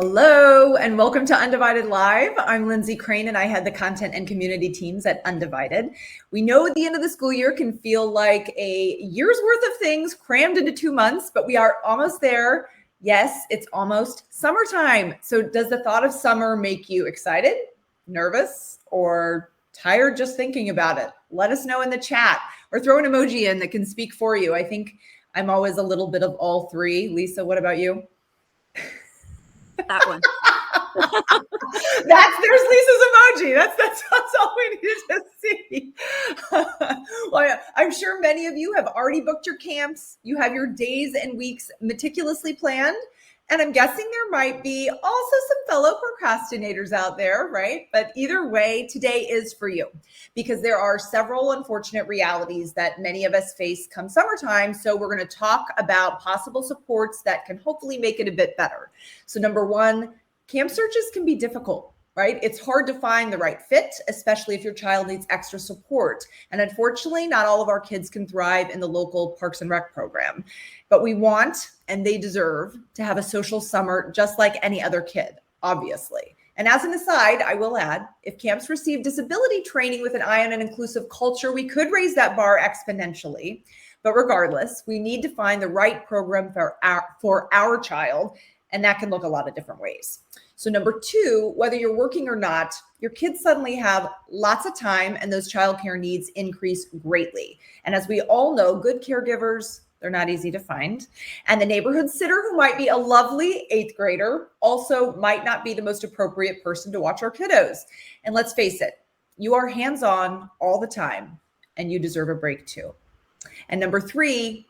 Hello and welcome to Undivided Live. I'm Lindsay Crane and I head the content and community teams at Undivided. We know at the end of the school year can feel like a year's worth of things crammed into 2 months, but we are almost there. Yes, it's almost summertime. So does the thought of summer make you excited, nervous, or tired just thinking about it? Let us know in the chat or throw an emoji in that can speak for you. I think I'm always a little bit of all three. Lisa, what about you? That one. There's Lisa's emoji. That's all we needed to see. Well, I'm sure many of you have already booked your camps. You have your days and weeks meticulously planned. And I'm guessing there might be also some fellow procrastinators out there, right? But either way, today is for you because there are several unfortunate realities that many of us face come summertime. So we're going to talk about possible supports that can hopefully make it a bit better. So number one, camp searches can be difficult, right? It's hard to find the right fit, especially if your child needs extra support. And unfortunately, not all of our kids can thrive in the local Parks and Rec program. But we want, and they deserve, to have a social summer just like any other kid, obviously. And as an aside, I will add, if camps receive disability training with an eye on an inclusive culture, we could raise that bar exponentially. But regardless, we need to find the right program for our child, and that can look a lot of different ways. So number two, whether you're working or not, your kids suddenly have lots of time and those childcare needs increase greatly. And as we all know, good caregivers, they're not easy to find. And the neighborhood sitter who might be a lovely 8th grader also might not be the most appropriate person to watch our kiddos. And let's face it, you are hands-on all the time and you deserve a break too. And number three,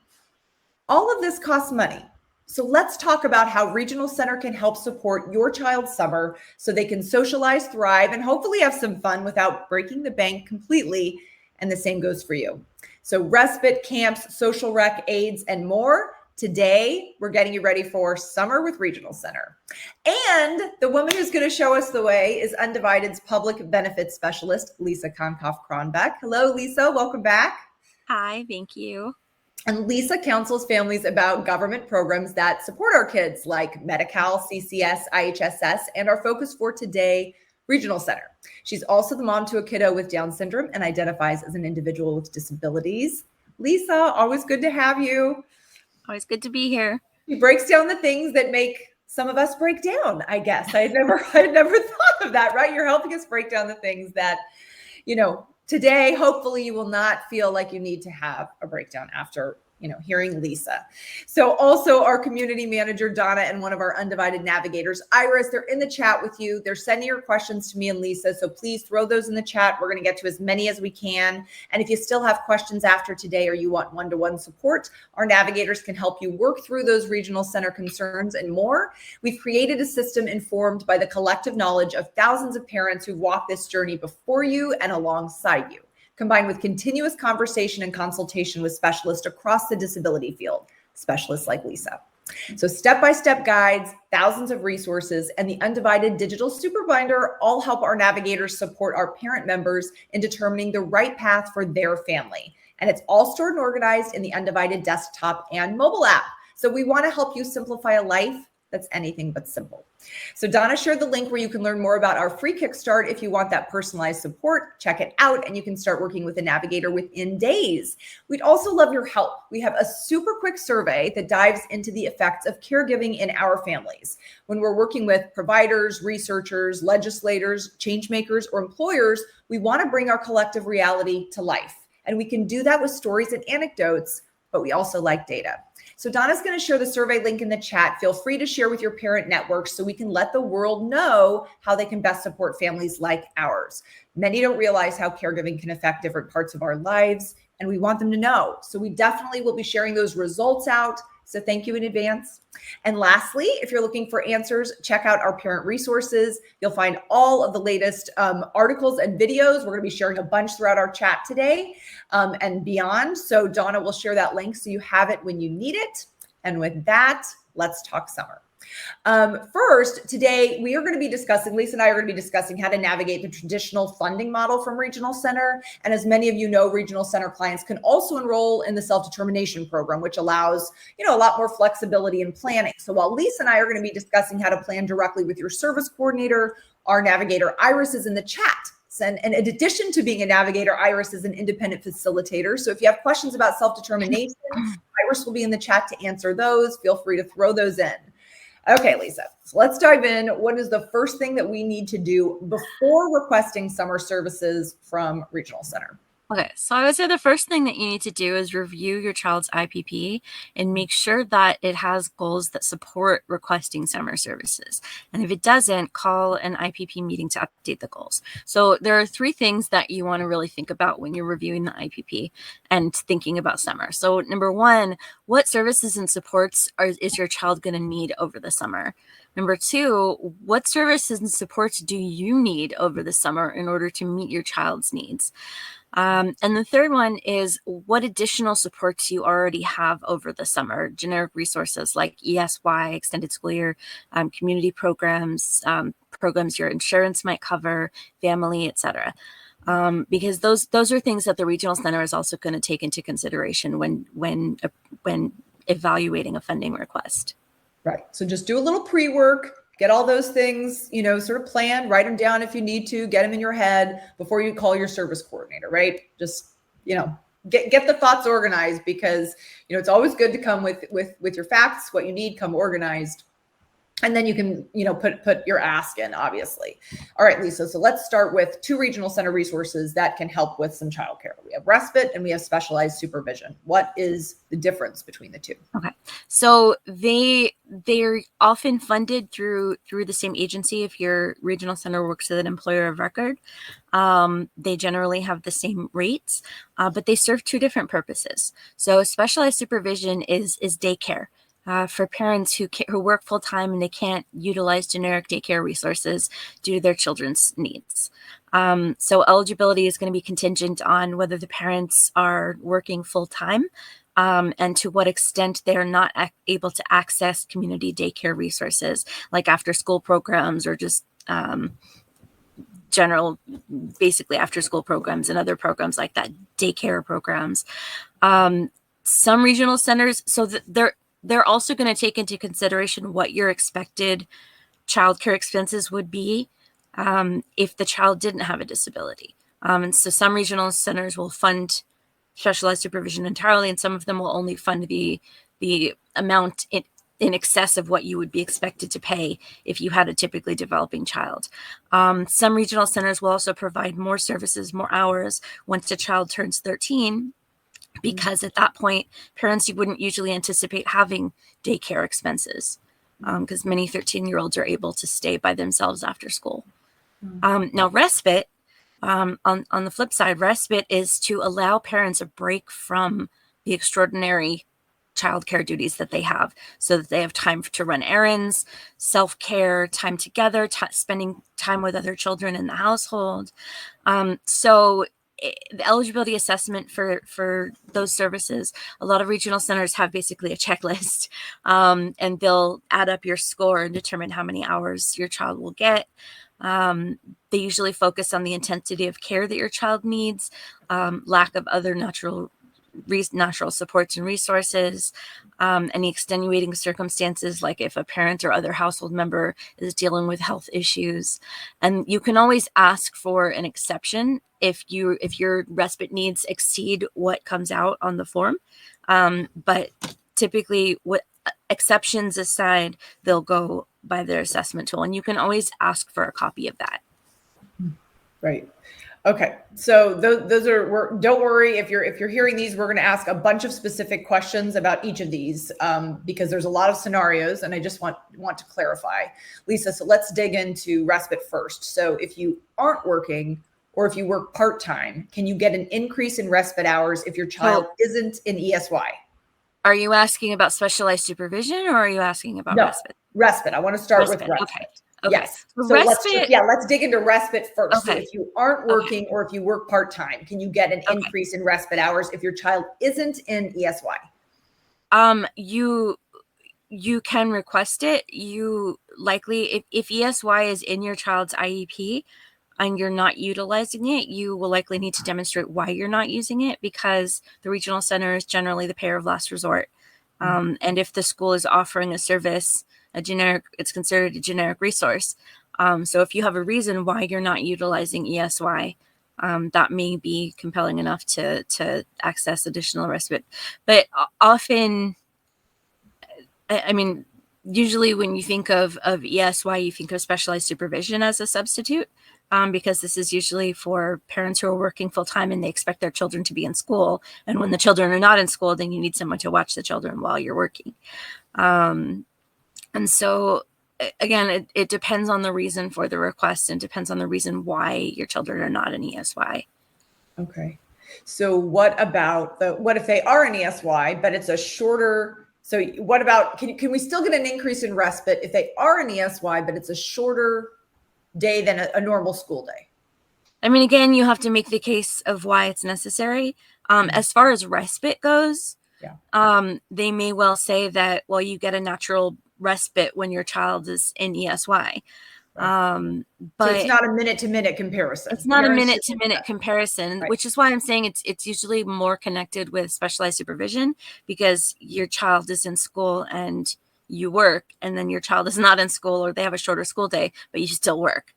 all of this costs money. So let's talk about how Regional Center can help support your child's summer so they can socialize, thrive, and hopefully have some fun without breaking the bank completely. And the same goes for you. So respite, camps, social rec, aids, and more. Today, we're getting you ready for Summer with Regional Center. And the woman who's going to show us the way is Undivided's public benefits specialist, Lisa Concoff Kronbeck. Hello, Lisa. Welcome back. Hi, thank you. And Lisa counsels families about government programs that support our kids like Medi-Cal, CCS, IHSS, and our focus for today, Regional Center. She's also the mom to a kiddo with Down syndrome and identifies as an individual with disabilities. Lisa, always good to have you. Always good to be here. She breaks down the things that make some of us break down, I guess. I had never thought of that, right? You're helping us break down the things that, today, hopefully you will not feel like you need to have a breakdown after, hearing Lisa. So also our community manager, Donna, and one of our Undivided navigators, Iris, they're in the chat with you. They're sending your questions to me and Lisa. So please throw those in the chat. We're going to get to as many as we can. And if you still have questions after today or you want one-to-one support, our navigators can help you work through those Regional Center concerns and more. We've created a system informed by the collective knowledge of thousands of parents who've walked this journey before you and alongside you, combined with continuous conversation and consultation with specialists across the disability field, specialists like Lisa. So step-by-step guides, thousands of resources, and the Undivided digital super binder all help our navigators support our parent members in determining the right path for their family. And it's all stored and organized in the Undivided desktop and mobile app. So we want to help you simplify a life that's anything but simple. So Donna shared the link where you can learn more about our free Kickstart. If you want that personalized support, check it out and you can start working with a navigator within days. We'd also love your help. We have a super quick survey that dives into the effects of caregiving in our families. When we're working with providers, researchers, legislators, change makers, or employers, we want to bring our collective reality to life. And we can do that with stories and anecdotes, but we also like data. So Donna's going to share the survey link in the chat. Feel free to share with your parent networks so we can let the world know how they can best support families like ours. Many don't realize how caregiving can affect different parts of our lives, and we want them to know. So we definitely will be sharing those results out. So thank you in advance. And lastly, if you're looking for answers, check out our parent resources. You'll find all of the latest articles and videos. We're going to be sharing a bunch throughout our chat today and beyond. So Donna will share that link so you have it when you need it. And with that, let's talk summer. First, today we are going to be discussing, Lisa and I are going to be discussing how to navigate the traditional funding model from Regional Center. And as many of you know, Regional Center clients can also enroll in the self-determination program, which allows, a lot more flexibility in planning. So while Lisa and I are going to be discussing how to plan directly with your service coordinator, our navigator Iris is in the chat. And in addition to being a navigator, Iris is an independent facilitator. So if you have questions about self-determination, Iris will be in the chat to answer those. Feel free to throw those in. Okay, Lisa, so let's dive in. What is the first thing that we need to do before requesting summer services from Regional Center? Okay, so I would say the first thing that you need to do is review your child's IPP and make sure that it has goals that support requesting summer services. And if it doesn't, call an IPP meeting to update the goals. So there are 3 things that you want to really think about when you're reviewing the IPP and thinking about summer. So number 1, what services and supports is your child going to need over the summer? Number 2, what services and supports do you need over the summer in order to meet your child's needs? And the third one is what additional supports you already have over the summer, generic resources like ESY, extended school year, community programs, programs your insurance might cover, family, etc. Because those are things that the regional center is also going to take into consideration when evaluating a funding request. Right. So just do a little pre-work. Get all those things, sort of plan, write them down if you need to, get them in your head before you call your service coordinator, right? Just, get the thoughts organized because, it's always good to come with your facts, what you need, come organized. And then you can, put your ask in, obviously. All right, Lisa. So let's start with 2 regional center resources that can help with some childcare. We have respite and we have specialized supervision. What is the difference between the 2? Okay, so they're often funded through the same agency. If your regional center works with an employer of record, they generally have the same rates, but they serve 2 different purposes. So specialized supervision is daycare. For parents who work full-time and they can't utilize generic daycare resources due to their children's needs. So eligibility is going to be contingent on whether the parents are working full-time and to what extent they are not able to access community daycare resources like after-school programs or just general, basically after-school programs and other programs like that, daycare programs. Some regional centers, so they're also going to take into consideration what your expected childcare expenses would be if the child didn't have a disability. And so some regional centers will fund specialized supervision entirely, and some of them will only fund the amount in excess of what you would be expected to pay if you had a typically developing child. Some regional centers will also provide more services, more hours once a child turns 13, because at that point, parents wouldn't usually anticipate having daycare expenses because many 13-year-olds are able to stay by themselves after school. Now, respite, on the flip side, respite is to allow parents a break from the extraordinary childcare duties that they have so that they have time to run errands, self-care, time together, spending time with other children in the household. So the eligibility assessment for those services, a lot of regional centers have basically a checklist, and they'll add up your score and determine how many hours your child will get. They usually focus on the intensity of care that your child needs, lack of other natural supports and resources, any extenuating circumstances, like if a parent or other household member is dealing with health issues. And you can always ask for an exception if your respite needs exceed what comes out on the form. But typically, what exceptions aside, they'll go by their assessment tool, and you can always ask for a copy of that. Right. Okay. So those are, don't worry if you're hearing these, we're going to ask a bunch of specific questions about each of these because there's a lot of scenarios, and I just want to clarify. Lisa, so let's dig into respite first. So if you aren't working or if you work part-time, can you get an increase in respite hours if your child isn't in ESY? Are you asking about specialized supervision or are you asking about respite? Respite. I want to start with respite. Okay. Yes. So let's dig into respite first. Okay. So if you aren't working or if you work part-time, can you get an increase in respite hours if your child isn't in ESY? you can request it. You likely, if ESY is in your child's IEP and you're not utilizing it, you will likely need to demonstrate why you're not using it, because the regional center is generally the payer of last resort. And if the school is offering a service, it's considered a generic resource. So if you have a reason why you're not utilizing ESY, that may be compelling enough to access additional respite. But often, I mean, usually when you think of ESY, you think of specialized supervision as a substitute, because this is usually for parents who are working full time and they expect their children to be in school. And when the children are not in school, then you need someone to watch the children while you're working. And so, again, it depends on the reason for the request and depends on the reason why your children are not in ESY. Okay. So what if they are in ESY, but it's a shorter, so what about, can we still get an increase in respite if they are in ESY, but it's a shorter day than a normal school day? I mean, again, you have to make the case of why it's necessary. As far as respite goes, they may well say that, well, you get a natural respite when your child is in ESY. Right. But so it's not a minute-to-minute comparison. It's not a minute-to-minute comparison, Right. which is why I'm saying it's usually more connected with specialized supervision, because your child is in school and you work, and then your child is not in school or they have a shorter school day, but you still work.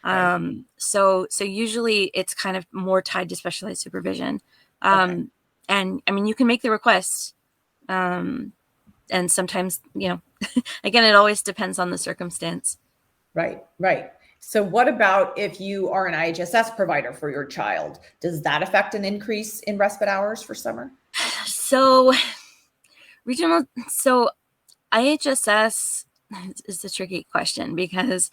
Right. So usually it's kind of more tied to specialized supervision. And I mean, you can make the request. And sometimes, again, it always depends on the circumstance. Right. So what about if you are an IHSS provider for your child? Does that affect an increase in respite hours for summer? So IHSS is a tricky question, because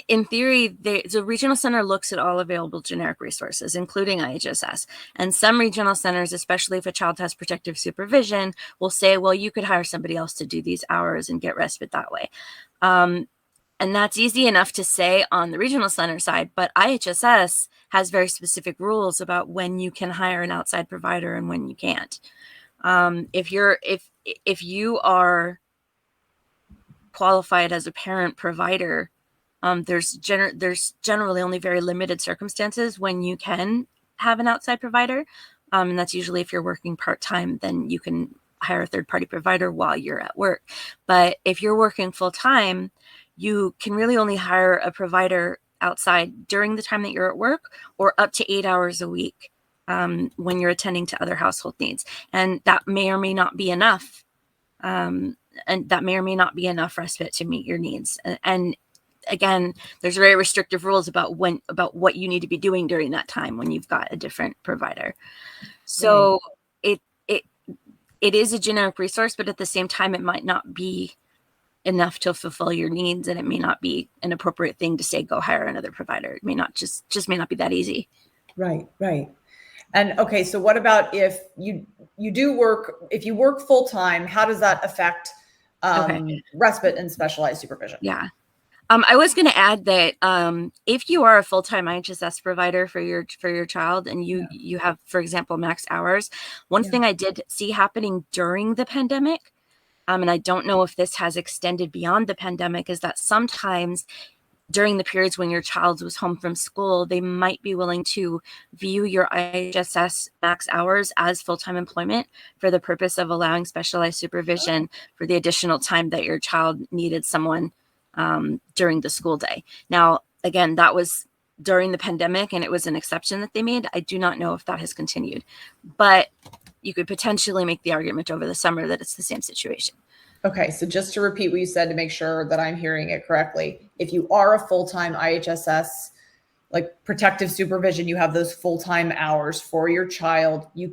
in theory, the regional center looks at all available generic resources, including IHSS. And some regional centers, especially if a child has protective supervision, will say, well, you could hire somebody else to do these hours and get respite that way. And that's easy enough to say on the regional center side, but IHSS has very specific rules about when you can hire an outside provider and when you can't. If you are qualified as a parent provider, there's generally only very limited circumstances when you can have an outside provider. And that's usually if you're working part-time, then you can hire a third-party provider while you're at work. But if you're working full-time, you can really only hire a provider outside during the time that you're at work, or up to 8 hours a week when you're attending to other household needs. And that may or may not be enough. And that may or may not be enough respite to meet your needs. And again, there's very restrictive rules about what you need to be doing during that time when you've got a different provider. So it is a generic resource, but at the same time, it might not be enough to fulfill your needs, and it may not be an appropriate thing to say, go hire another provider. It may not just may not be that easy. Right. And okay, so what about if you work full time? How does that affect respite and specialized supervision? Yeah. I was going to add that if you are a full-time IHSS provider for your child, and you have, for example, max hours, one thing I did see happening during the pandemic, and I don't know if this has extended beyond the pandemic, is that sometimes during the periods when your child was home from school, they might be willing to view your IHSS max hours as full-time employment for the purpose of allowing specialized supervision for the additional time that your child needed someone during the school day. Now, again, that was during the pandemic, and it was an exception that they made. I do not know if that has continued, but you could potentially make the argument over the summer that it's the same situation. Okay, so just to repeat what you said to make sure that I'm hearing it correctly, if you are a full-time IHSS, like protective supervision, you have those full-time hours for your child, you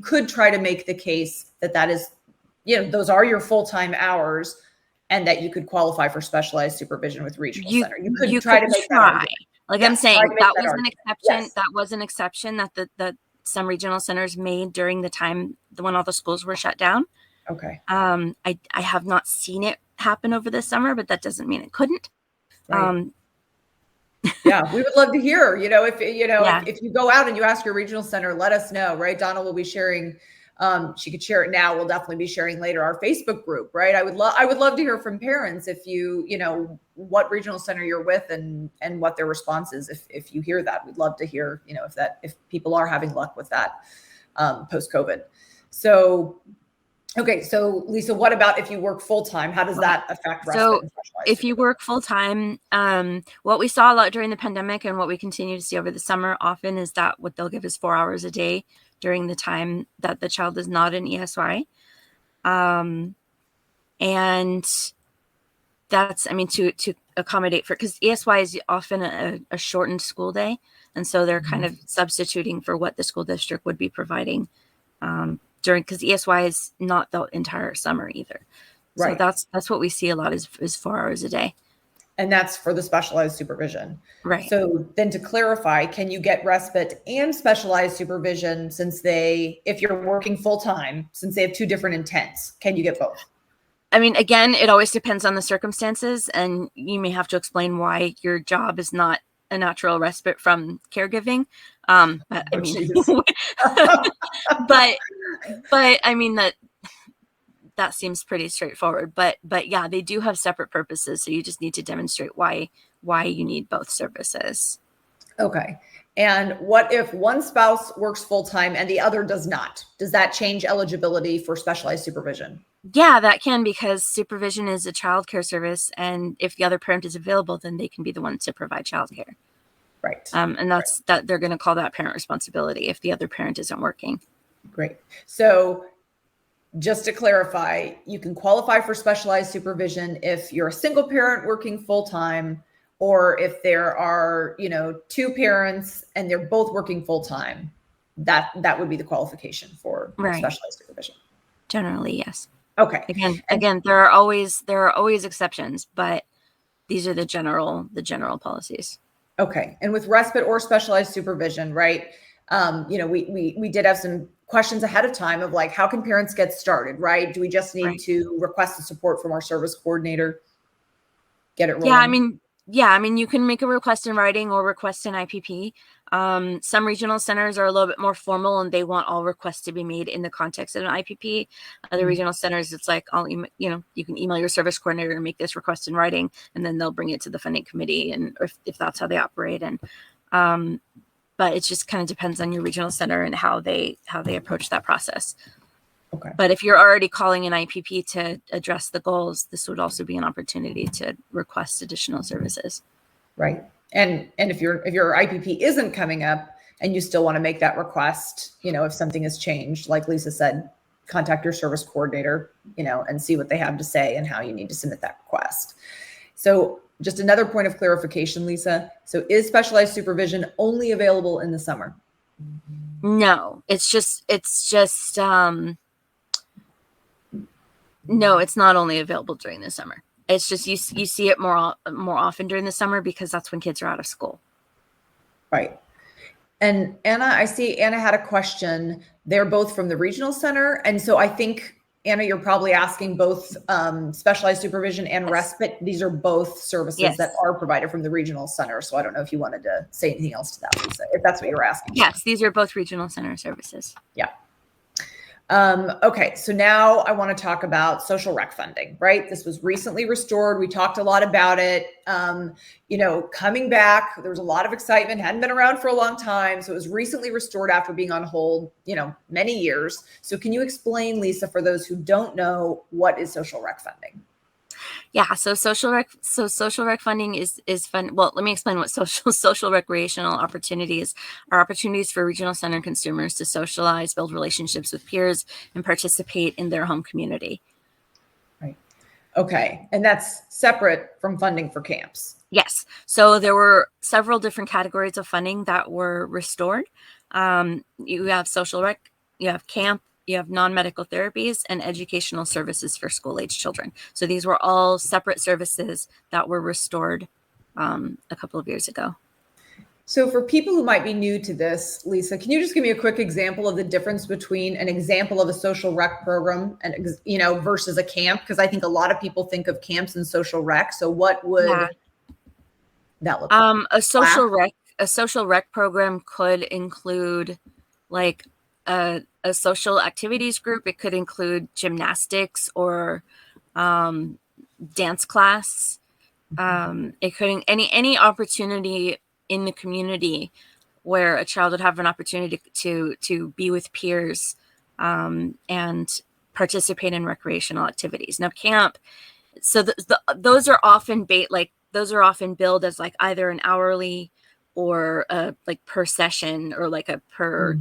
could try to make the case that is, those are your full-time hours, and that you could qualify for specialized supervision with regional center. You could try to make that argument. Like I'm saying, that was an exception. Yes. That was an exception that some regional centers made during the time when all the schools were shut down. Okay. I have not seen it happen over the summer, but that doesn't mean it couldn't. Right. Yeah, we would love to hear, if you go out and you ask your regional center, let us know, right? Donna will be sharing She could share it now. We'll definitely be sharing later our Facebook group, right? I would love to hear from parents if you know, what regional center you're with and what their response is. If you hear that, we'd love to hear, you know, if people are having luck with that post-COVID. So, okay. So Lisa, what about if you work full-time? How does that affect respite? So if you work full-time, what we saw a lot during the pandemic and what we continue to see over the summer often is that what they'll give is 4 hours a day during the time that the child is not in ESY. And that's, I mean, to accommodate for, because ESY is often a shortened school day. And so they're kind of substituting for what the school district would be providing during, because ESY is not the entire summer either. Right. So that's what we see a lot is 4 hours a day. And that's for the specialized supervision. Right. So then to clarify, can you get respite and specialized supervision if you're working full time, since they have two different intents, can you get both? I mean, again, it always depends on the circumstances, and you may have to explain why your job is not a natural respite from caregiving. But I mean, but I mean that seems pretty straightforward. But yeah, they do have separate purposes, so you just need to demonstrate why you need both services. Okay. And what if one spouse works full time and the other does not? Does that change eligibility for specialized supervision? Yeah, that can, because supervision is a child care service, and if the other parent is available, then they can be the one to provide child care. Right. And that's that they're going to call that parent responsibility if the other parent isn't working. Great. So just to clarify, you can qualify for specialized supervision if you're a single parent working full time, or if there are, you know, two parents and they're both working full time. That would be the qualification for specialized supervision. Generally, yes. Okay. Again, there are always exceptions, but these are the general policies. Okay. And with respite or specialized supervision, right? You know, we did have some questions ahead of time of like, how can parents get started, right? Do we just need to request the support from our service coordinator? Get it rolling? Yeah, I mean, you can make a request in writing or request an IPP. Some regional centers are a little bit more formal and they want all requests to be made in the context of an IPP. Other regional centers, it's like, you can email your service coordinator and make this request in writing, and then they'll bring it to the funding committee, and if that's how they operate. And but it just kind of depends on your regional center and how they approach that process. Okay. But if you're already calling an IPP to address the goals, this would also be an opportunity to request additional services. Right. And if your IPP isn't coming up and you still want to make that request, you know, if something has changed, like Lisa said, contact your service coordinator, you know, and see what they have to say and how you need to submit that request. So just another point of clarification, Lisa. So is specialized supervision only available in the summer? No, no, it's not only available during the summer. It's just you see it more often during the summer because that's when kids are out of school. Right. And Anna, I see Anna had a question. They're both from the regional center. And so I think, Anna, you're probably asking both specialized supervision and respite. These are both services that are provided from the regional center. So I don't know if you wanted to say anything else to that, Lisa, if that's what you're asking. Yes, these are both regional center services. Yeah. Okay, so now I want to talk about social rec funding, right? This was recently restored. We talked a lot about it. You know, coming back, there was a lot of excitement, hadn't been around for a long time. So it was recently restored after being on hold, you know, many years. So can you explain, Lisa, for those who don't know, what is social rec funding? Yeah, so social rec funding is fun. Well, let me explain what social recreational opportunities are. Opportunities for regional center consumers to socialize, build relationships with peers, and participate in their home community. Right. Okay, and that's separate from funding for camps. Yes. So there were several different categories of funding that were restored. You have social rec, you have camp, you have non-medical therapies, and educational services for school-age children. So these were all separate services that were restored a couple of years ago. So for people who might be new to this, Lisa, can you just give me a quick example of the difference between an example of a social rec program and, you know, versus a camp? Because I think a lot of people think of camps and social rec. So what would that look like? A social rec program could include like a social activities group. It could include gymnastics or dance class. It could any opportunity in the community where a child would have an opportunity to be with peers and participate in recreational activities. Now, camp, so those are often those are often billed as like either an hourly or like per session, or like a per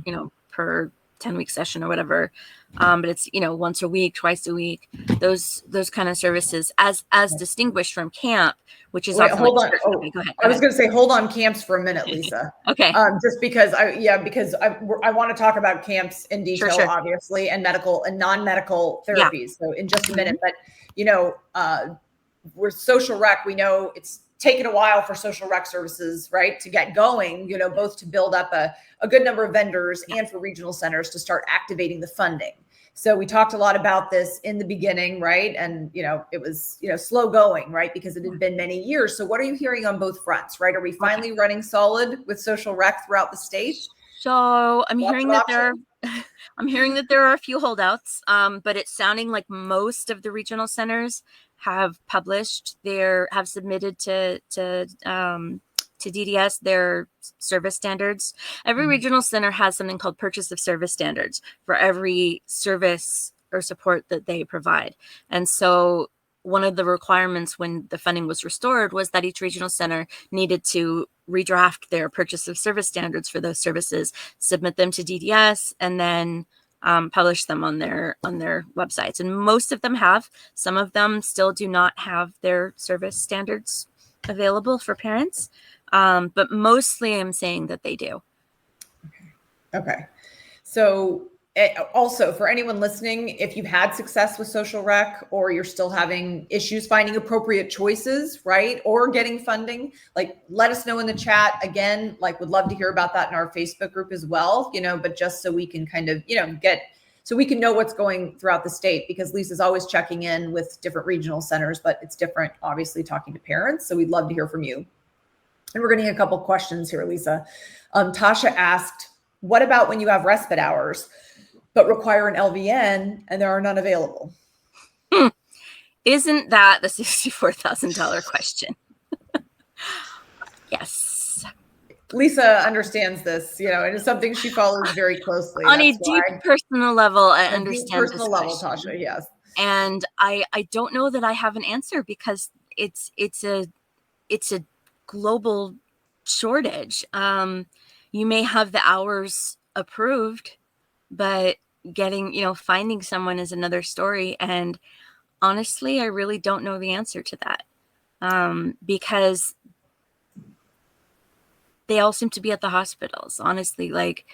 per 10-week session or whatever. But it's, once a week, twice a week, those kind of services, as distinguished from camp, which is Wait, often hold like, on. okay, go ahead. I was going to say, hold on camps for a minute, Lisa. Okay. Just because I want to talk about camps in detail, Sure. obviously, and medical and non-medical therapies. So in just a minute, but we're social rec. We know it's taken a while for social rec services, right, to get going, both to build up a good number of vendors and for regional centers to start activating the funding. So we talked a lot about this in the beginning, right? And, it was, slow going, right? Because it had been many years. So what are you hearing on both fronts, right? Are we finally running solid with social rec throughout the state? So I'm hearing that there are a few holdouts, but it's sounding like most of the regional centers have submitted to DDS their service standards. Every regional center has something called purchase of service standards for every service or support that they provide. And so one of the requirements when the funding was restored was that each regional center needed to redraft their purchase of service standards for those services, submit them to DDS, and then publish them on their websites. And most of them have. Some of them still do not have their service standards available for parents. But mostly I'm saying that they do. Okay. So also for anyone listening, if you've had success with social rec or you're still having issues finding appropriate choices, right, or getting funding, like let us know in the chat. Again, like would love to hear about that in our Facebook group as well, but just so we can kind of, so we can know what's going throughout the state, because Lisa's always checking in with different regional centers, but it's different, obviously, talking to parents. So we'd love to hear from you. And we're getting a couple questions here, Lisa. Tasha asked, what about when you have respite hours, but require an LVN and there are none available? Isn't that the $64,000 question? Yes. Lisa understands this, and it's something she follows very closely. On a deep personal level, I understand personal level, Tasha, yes. And I don't know that I have an answer, because it's a global shortage. You may have the hours approved, but finding someone is another story. And honestly, I really don't know the answer to that, because they all seem to be at the hospitals. Honestly, like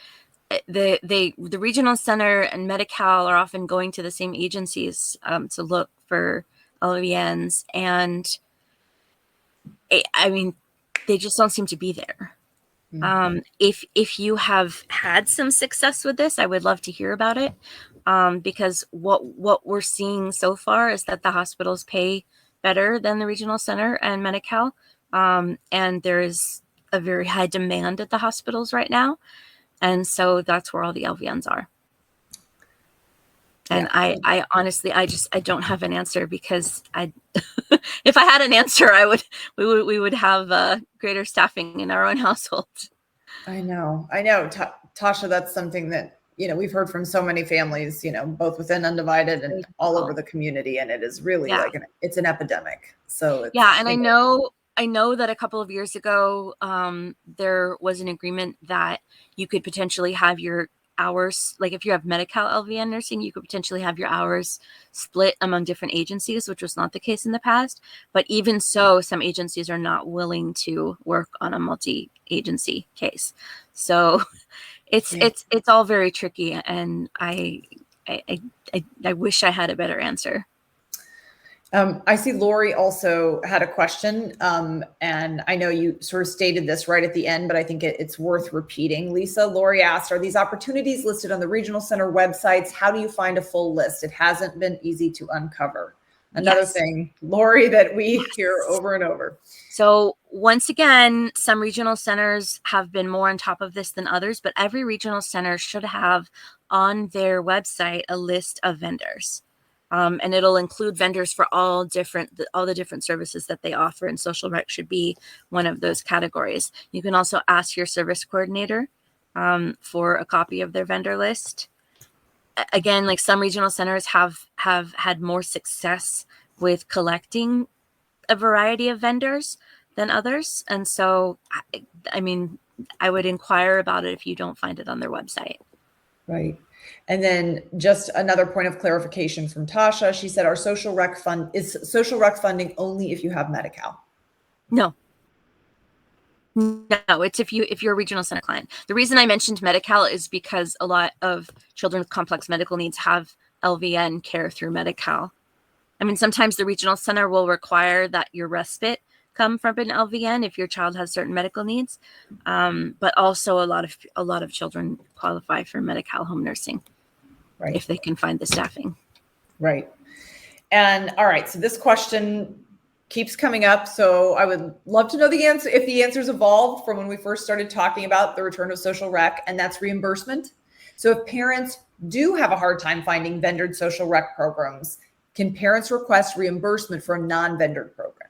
the regional center and Medi-Cal are often going to the same agencies to look for LVNs, and they just don't seem to be there. If you have had some success with this, I would love to hear about it, because what we're seeing so far is that the hospitals pay better than the regional center and Medi-Cal, and there is a very high demand at the hospitals right now, and so that's where all the LVNs are. And yeah. I honestly, I don't have an answer, because if I had an answer, we would have greater staffing in our own household. I know. Tasha, that's something that, we've heard from so many families, both within Undivided and all over the community. And it is really it's an epidemic. So it's, and I know that a couple of years ago, there was an agreement that you could potentially have your hours, like if you have Medi-Cal LVN nursing, you could potentially have your hours split among different agencies, which was not the case in the past. But even so, some agencies are not willing to work on a multi-agency case. So it's all very tricky, and I wish I had a better answer. I see Lori also had a question, and I know you sort of stated this right at the end, but I think it's worth repeating. Lisa, Lori asked, are these opportunities listed on the regional center websites? How do you find a full list? It hasn't been easy to uncover. Another Yes. thing, Lori, that we Yes. hear over and over. So once again, some regional centers have been more on top of this than others, but every regional center should have on their website a list of vendors. And it'll include vendors for all the different services that they offer, and social rec should be one of those categories. You can also ask your service coordinator for a copy of their vendor list. Again, like some regional centers have had more success with collecting a variety of vendors than others, and so I mean, I would inquire about it if you don't find it on their website. Right. And then just another point of clarification from Tasha. She said, is social rec funding only if you have Medi-Cal? No, it's if you're a regional center client. The reason I mentioned Medi-Cal is because a lot of children with complex medical needs have LVN care through Medi-Cal. I mean, sometimes the regional center will require that your respite come from an LVN if your child has certain medical needs, but also a lot of children qualify for Medi-Cal home nursing, Right, if they can find the staffing. right. And all right, so this question keeps coming up. So I would love to know the answer, if the answers evolved from when we first started talking about the return of social rec, and that's reimbursement. So if parents do have a hard time finding vendored social rec programs, can parents request reimbursement for a non-vendored program?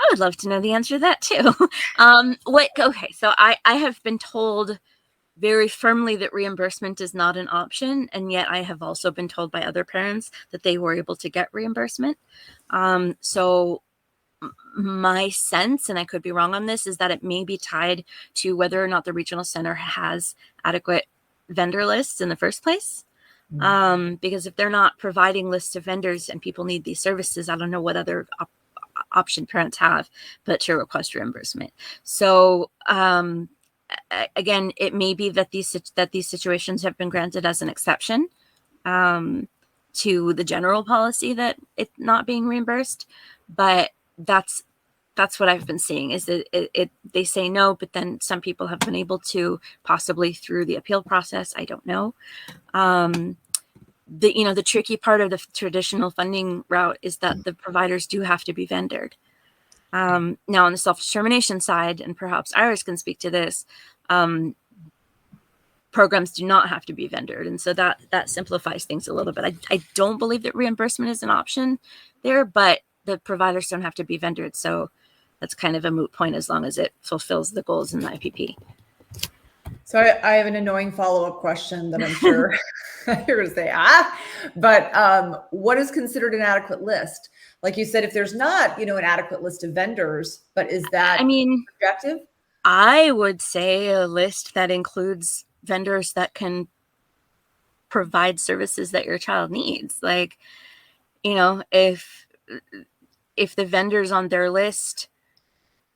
I would love to know the answer to that too. Okay, so I have been told very firmly that reimbursement is not an option, and yet I have also been told by other parents that they were able to get reimbursement. So my sense, and I could be wrong on this, is that it may be tied to whether or not the regional center has adequate vendor lists in the first place. Because if they're not providing lists of vendors and people need these services, I don't know what other option parents have but to request reimbursement. So again, it may be that these situations have been granted as an exception to the general policy that it's not being reimbursed, but that's what I've been seeing, is that they say no, but then some people have been able to, possibly through the appeal process. I don't know. The tricky part of the traditional funding route is that the providers do have to be vendored. Now on the self-determination side, and perhaps Iris can speak to this, programs do not have to be vendored. And so that simplifies things a little bit. I don't believe that reimbursement is an option there, but the providers don't have to be vendored. So that's kind of a moot point as long as it fulfills the goals in the IPP. So I have an annoying follow-up question that I'm sure you're going to say, but what is considered an adequate list? Like you said, if there's not, an adequate list of vendors, but is that objective? I would say a list that includes vendors that can provide services that your child needs. Like, if the vendors on their list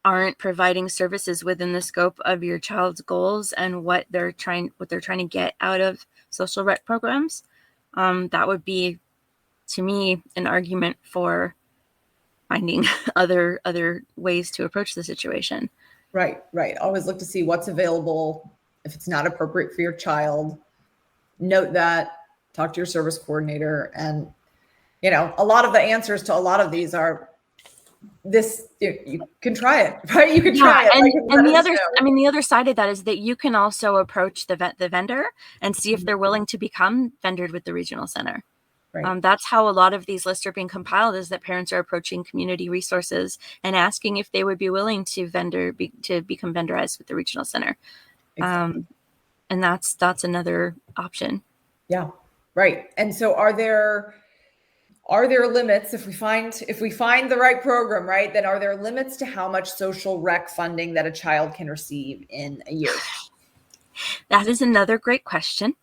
aren't providing services within the scope of your child's goals and what they're trying to get out of social rec programs, that would be, to me, an argument for finding other ways to approach the situation. Right. Always look to see what's available. If it's not appropriate for your child, note that, talk to your service coordinator. And, a lot of the answers to a lot of these are this, you can try it, right? You can try it. And the other side of that is that you can also approach the vendor and see if they're willing to become vendored with the regional center. Right. That's how a lot of these lists are being compiled, is that parents are approaching community resources and asking if they would be willing to become vendorized with the regional center. Exactly. And that's another option. Yeah. Right. And so are there limits if we find the right program, right? Then are there limits to how much social rec funding that a child can receive in a year? That is another great question.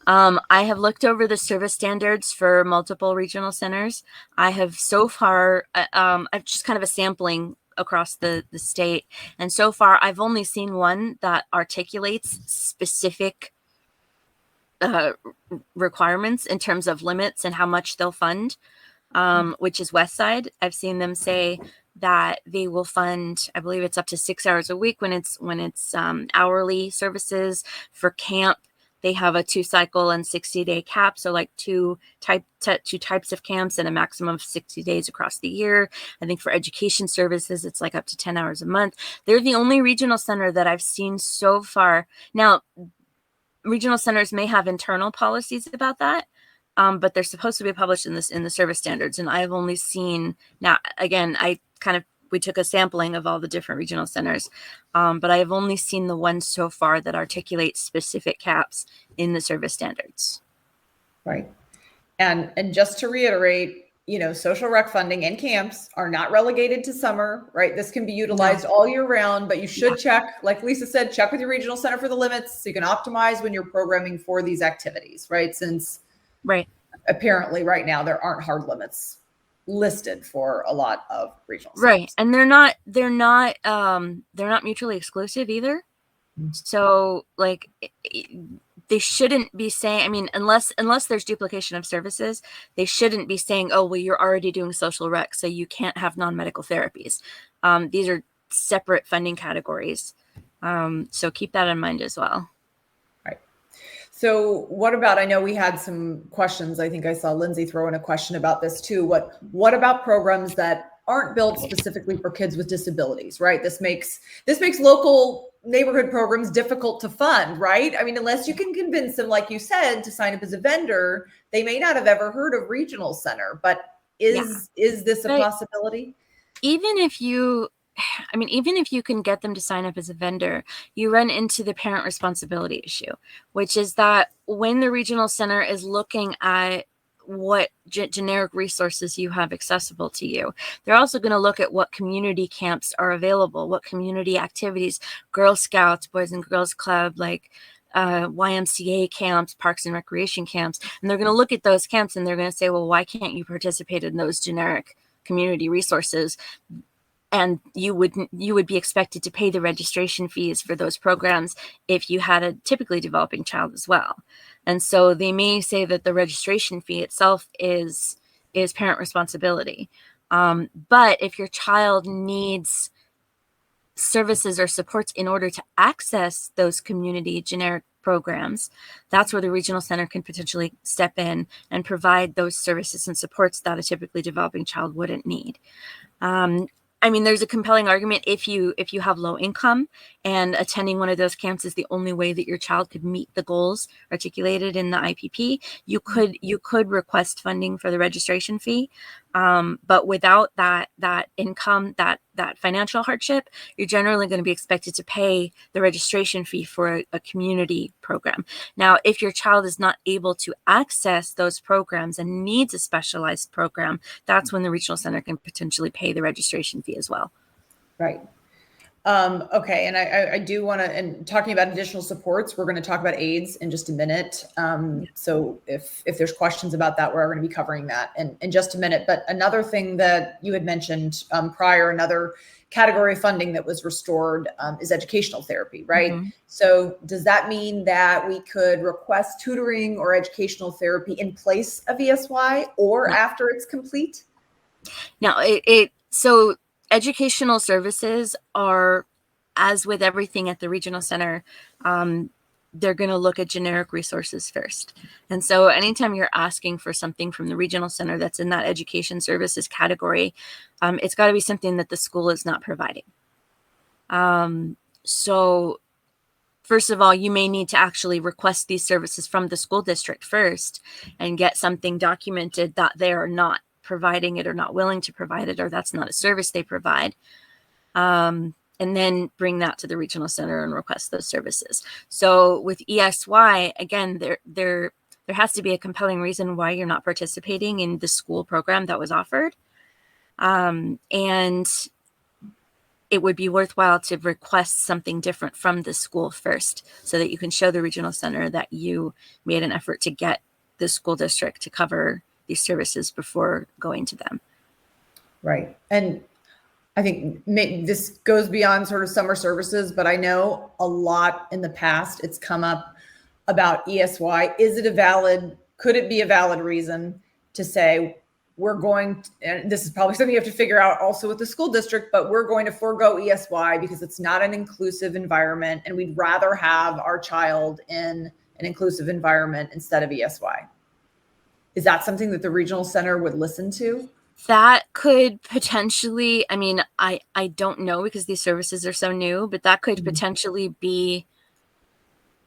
I have looked over the service standards for multiple regional centers. I have so far, I've just kind of a sampling across the state. And so far, I've only seen one that articulates specific requirements in terms of limits and how much they'll fund, which is Westside. I've seen them say that they will fund, I believe it's up to 6 hours a week when it's hourly services. For camp, They have a 2-cycle and 60-day cap. So like two types of camps and a maximum of 60 days across the year. I think for education services, it's like up to 10 hours a month. They're the only regional center that I've seen so far. Now, regional centers may have internal policies about that, but they're supposed to be published in the service standards. And I've only seen, now again, we took a sampling of all the different regional centers, but I have only seen the ones so far that articulate specific caps in the service standards. Right. And just to reiterate, social rec funding and camps are not relegated to summer, right? This can be utilized all year round, but you should check, like Lisa said, check with your regional center for the limits so you can optimize when you're programming for these activities, right? Since apparently right now there aren't hard limits listed for a lot of regional centers. Right. And they're not mutually exclusive either. So like they shouldn't be saying, I mean, unless there's duplication of services, they shouldn't be saying, oh, well, you're already doing social rec, so you can't have non-medical therapies. These are separate funding categories. So keep that in mind as well. Right. So what about, I know we had some questions. I think I saw Lindsay throw in a question about this too. What about programs that aren't built specifically for kids with disabilities, right? This makes local neighborhood programs difficult to fund, right? I mean, unless you can convince them, like you said, to sign up as a vendor, they may not have ever heard of regional center, but is this a possibility? Even if you can get them to sign up as a vendor, you run into the parent responsibility issue, which is that when the regional center is looking at what generic resources you have accessible to you, they're also going to look at what community camps are available, what community activities, Girl Scouts, Boys and Girls Club, like YMCA camps, parks and recreation camps. And they're going to look at those camps and they're going to say, well, why can't you participate in those generic community resources? And you would be expected to pay the registration fees for those programs if you had a typically developing child as well. And so they may say that the registration fee itself is parent responsibility. But if your child needs services or supports in order to access those community generic programs, that's where the regional center can potentially step in and provide those services and supports that a typically developing child wouldn't need. I mean, there's a compelling argument if you have low income and attending one of those camps is the only way that your child could meet the goals articulated in the IPP, you could request funding for the registration fee. But without that income, that financial hardship, you're generally going to be expected to pay the registration fee for a community program. Now, if your child is not able to access those programs and needs a specialized program, that's when the regional center can potentially pay the registration fee as well. Right. Okay. And I do want to, and talking about additional supports, we're going to talk about AIDS in just a minute. So if there's questions about that, we're going to be covering that in just a minute. But another thing that you had mentioned prior, another category of funding that was restored is educational therapy, right? Mm-hmm. So does that mean that we could request tutoring or educational therapy in place of ESY or after it's complete? No, so educational services are, as with everything at the regional center, they're going to look at generic resources first. And so anytime you're asking for something from the regional center that's in that education services category, it's got to be something that the school is not providing. So first of all, you may need to actually request these services from the school district first and get something documented that they are not providing it or not willing to provide it, or that's not a service they provide. And then bring that to the regional center and request those services. So with ESY, again, there has to be a compelling reason why you're not participating in the school program that was offered. And it would be worthwhile to request something different from the school first so that you can show the regional center that you made an effort to get the school district to cover these services before going to them. Right. And I think this goes beyond sort of summer services, but I know a lot in the past it's come up about ESY. Could it be a valid reason to say and this is probably something you have to figure out also with the school district, but we're going to forego ESY because it's not an inclusive environment and we'd rather have our child in an inclusive environment instead of ESY. Is that something that the regional center would listen to? That could potentially, I mean, I don't know because these services are so new, but that could potentially be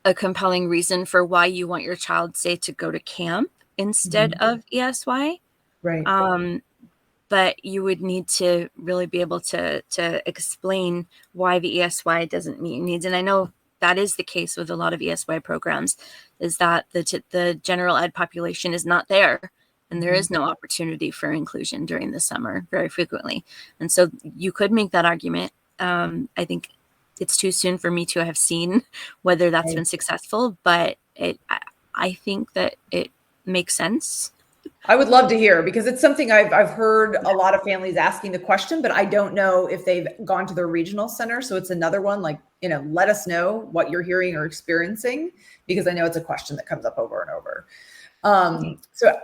a compelling reason for why you want your child, say, to go to camp instead of ESY. Right. But you would need to really be able to explain why the ESY doesn't meet your needs. And I know that is the case with a lot of ESY programs, is that the general ed population is not there. And there is no opportunity for inclusion during the summer very frequently. And so you could make that argument. I think it's too soon for me to have seen whether that's been successful, but I think that it makes sense. I would love to hear, because it's something I've heard a lot of families asking the question, but I don't know if they've gone to their regional center. So it's another one, like, let us know what you're hearing or experiencing, because I know it's a question that comes up over and over. So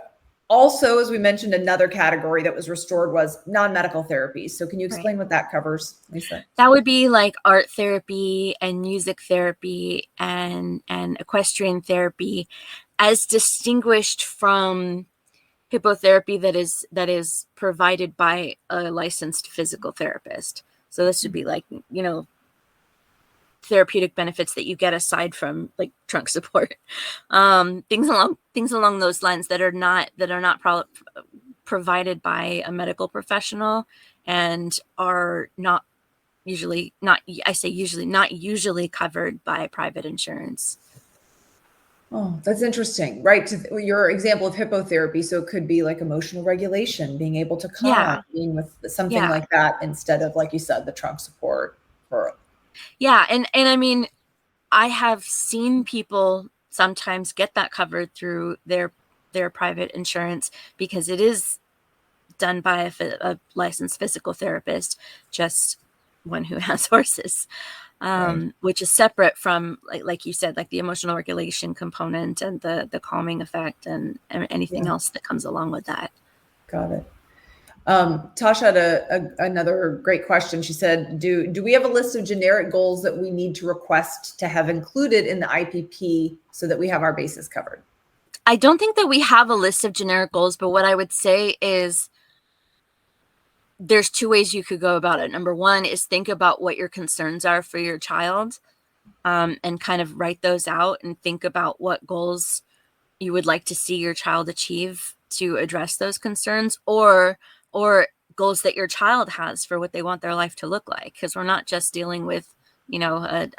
also, as we mentioned, another category that was restored was non-medical therapies. So can you explain what that covers, Lisa? That would be like art therapy and music therapy and equestrian therapy, as distinguished from hippotherapy that is provided by a licensed physical therapist. So this would be like, therapeutic benefits that you get aside from like trunk support, things along those lines that are not provided by a medical professional and are not usually covered by private insurance. Oh, that's interesting, right? To your example of hippotherapy, so it could be like emotional regulation, being able to calm, being with something like that, instead of, like you said, the trunk support. And I mean, I have seen people sometimes get that covered through their private insurance because it is done by a licensed physical therapist, just one who has horses. Which is separate from, like you said, like the emotional regulation component and the calming effect and anything else that comes along with that. Got it. Tasha had another great question. She said, do we have a list of generic goals that we need to request to have included in the IPP so that we have our bases covered? I don't think that we have a list of generic goals, but what I would say is there's two ways you could go about it. Number one is think about what your concerns are for your child, and kind of write those out and think about what goals you would like to see your child achieve to address those concerns, or goals that your child has for what they want their life to look like. Because we're not just dealing with, a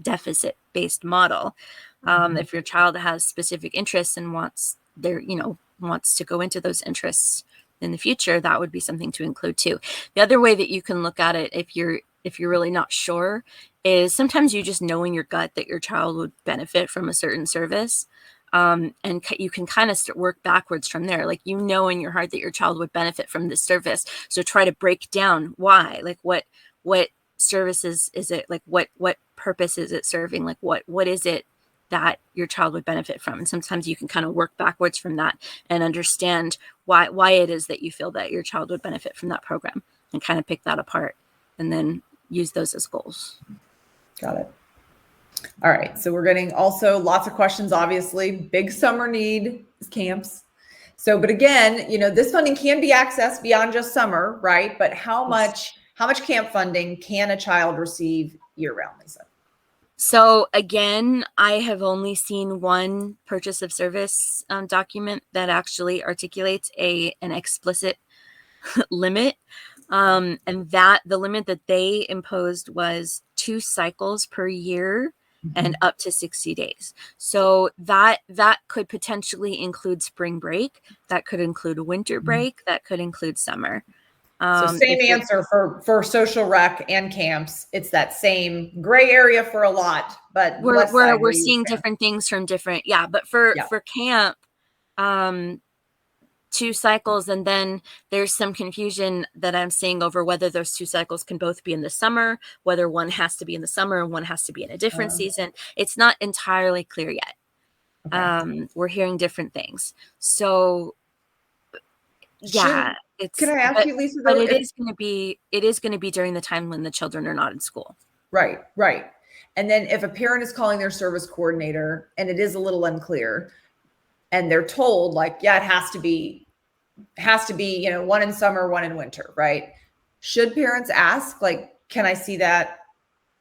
deficit-based model. If your child has specific interests and wants to go into those interests in the future, that would be something to include too. The other way that you can look at it, if you're really not sure, is sometimes you just know in your gut that your child would benefit from a certain service. And you can kind of work backwards from there. Like, in your heart that your child would benefit from this service. So try to break down why, like what services is it, like what purpose is it serving? Like what is it that your child would benefit from? And sometimes you can kind of work backwards from that and understand why it is that you feel that your child would benefit from that program, and kind of pick that apart and then use those as goals. Got it. All right. So we're getting also lots of questions, obviously. Big summer need is camps. So, but again, this funding can be accessed beyond just summer, right? But how much camp funding can a child receive year round, Lisa? So again, I have only seen one purchase of service document that actually articulates an explicit limit. And that the limit that they imposed was 2 cycles per year and up to 60 days. So that could potentially include spring break. That could include winter break. That could include summer. So same answer for social rec and camps. It's that same gray area for a lot, but we're seeing different things from different. But for camp, 2 cycles, and then there's some confusion that I'm seeing over whether those 2 cycles can both be in the summer, whether one has to be in the summer and one has to be in a different season. It's not entirely clear yet. Okay. We're hearing different things. So can I ask you, Lisa? But it is going to be during the time when the children are not in school. Right. And then if a parent is calling their service coordinator and it is a little unclear and they're told like, yeah, it has to be, one in summer, one in winter, right? Should parents ask, like, can I see that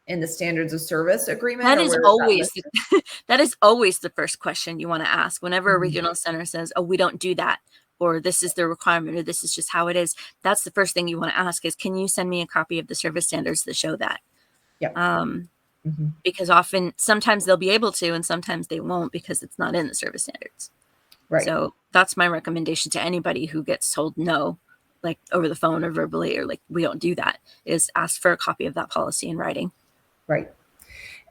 in the standards of service agreement? That or is where is that always listed? that is always the first question you want to ask whenever a Mhm. regional center says, "Oh, we don't do that," or "This is the requirement," or "This is just how it is." That's the first thing you want to ask is, "Can you send me a copy of the service standards that show that?" Yep. Mhm. Because sometimes they'll be able to, and sometimes they won't because it's not in the service standards. Right. So that's my recommendation to anybody who gets told no, like over the phone or verbally, or like, "We don't do that," is ask for a copy of that policy in writing. Right.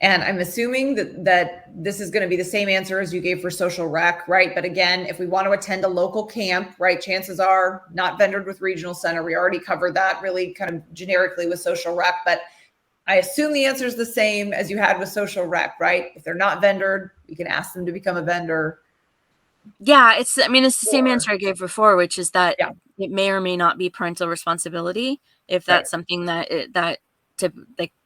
And I'm assuming that this is going to be the same answer as you gave for social rec, right? But again, if we want to attend a local camp, right, chances are not vendored with regional center. We already covered that really kind of generically with social rec, but I assume the answer is the same as you had with social rec, right? If they're not vendored, we can ask them to become a vendor. Yeah, it's the same answer I gave before, which is that Yeah. it may or may not be parental responsibility if Right. that's something that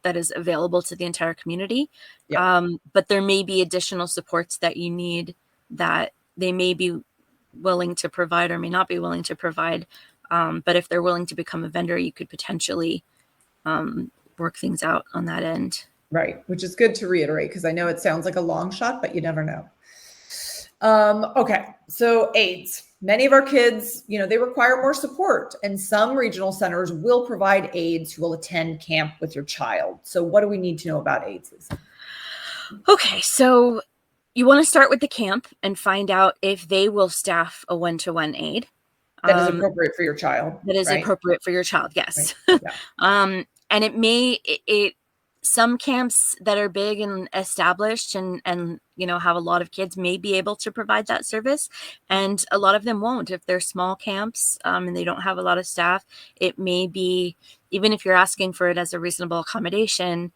is available to the entire community. Yeah. But there may be additional supports that you need that they may be willing to provide or may not be willing to provide. But if they're willing to become a vendor, you could potentially work things out on that end. Right. Which is good to reiterate because I know it sounds like a long shot, but you never know. Okay. So aides. Many of our kids, they require more support, and some regional centers will provide aides who will attend camp with your child. So what do we need to know about aides, Lisa? Okay, so you want to start with the camp and find out if they will staff a one-to-one aide. That is appropriate for your child, That is right? appropriate for your child, yes. Right. Yeah. And some camps that are big and established and have a lot of kids may be able to provide that service, and a lot of them won't. If they're small camps and they don't have a lot of staff, it may be, even if you're asking for it as a reasonable accommodation,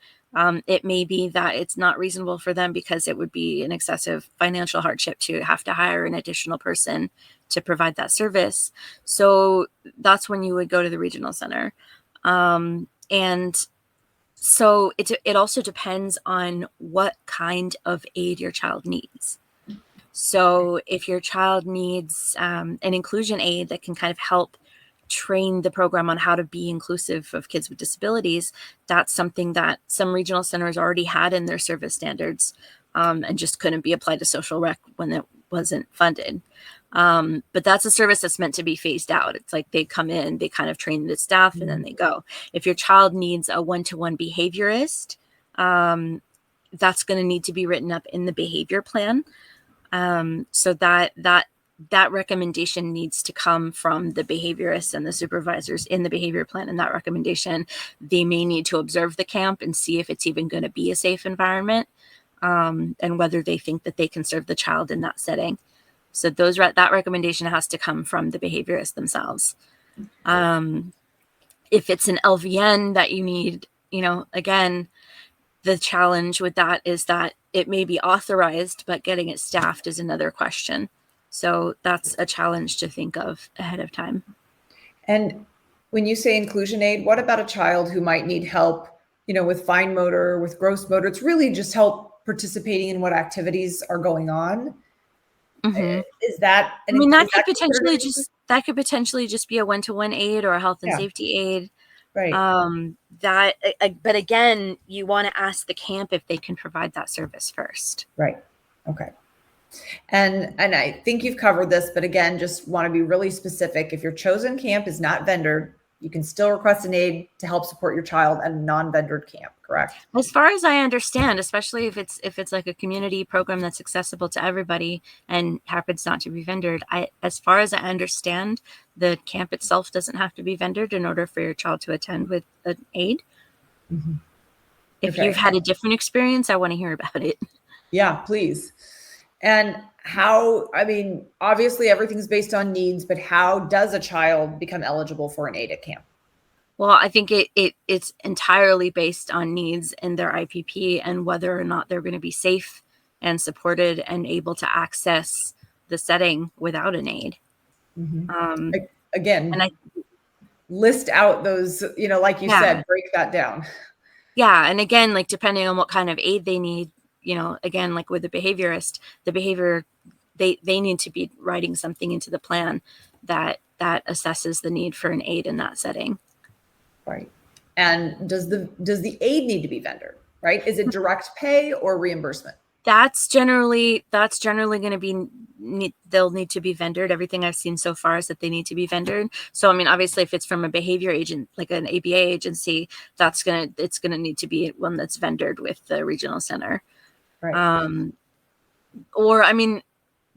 it may be that it's not reasonable for them because it would be an excessive financial hardship to have to hire an additional person to provide that service. So that's when you would go to the regional center. And so it also depends on what kind of aid your child needs. So if your child needs an inclusion aid that can kind of help train the program on how to be inclusive of kids with disabilities, that's something that some regional centers already had in their service standards and just couldn't be applied to social rec when it wasn't funded. But that's a service that's meant to be phased out. It's like they come in, they kind of train the staff, and then they go. If your child needs a one-to-one behaviorist, that's going to need to be written up in the behavior plan. So that recommendation needs to come from the behaviorists and the supervisors in the behavior plan. And that recommendation, they may need to observe the camp and see if it's even going to be a safe environment, and whether they think that they can serve the child in that setting. So that recommendation has to come from the behaviorists themselves. If it's an LVN that you need, again, the challenge with that is that it may be authorized, but getting it staffed is another question. So that's a challenge to think of ahead of time. And when you say inclusion aid, what about a child who might need help, with fine motor, with gross motor? It's really just help participating in what activities are going on. Mm-hmm. Is that? That could potentially just be a one-to-one aid or a health and safety aid. Right. But again, you want to ask the camp if they can provide that service first. Right. Okay. And I think you've covered this, but again, just want to be really specific. If your chosen camp is not vendored, you can still request an aid to help support your child at a non-vendored camp, correct? As far as I understand, especially if it's like a community program that's accessible to everybody and happens not to be vendored, as far as I understand, the camp itself doesn't have to be vendored in order for your child to attend with an aid. Mm-hmm. If you've had a different experience, I want to hear about it. Yeah, please. And obviously everything's based on needs, but how does a child become eligible for an aid at camp? Well, I think it's entirely based on needs in their IPP and whether or not they're going to be safe and supported and able to access the setting without an aid. Mm-hmm. Again, and list out those, like you said, break that down. Yeah. And again, like depending on what kind of aid they need, you know, again, like with the behaviorist, the behavior, they need to be writing something into the plan that assesses the need for an aid in that setting. Right. And does the aid need to be vendor, right? Is it direct pay or reimbursement? That's generally going to be they'll need to be vendored. Everything I've seen so far is that they need to be vendored. So I mean, obviously, if it's from a behavior agent, like an ABA agency, it's gonna need to be one that's vendored with the regional center. Right. Or I mean,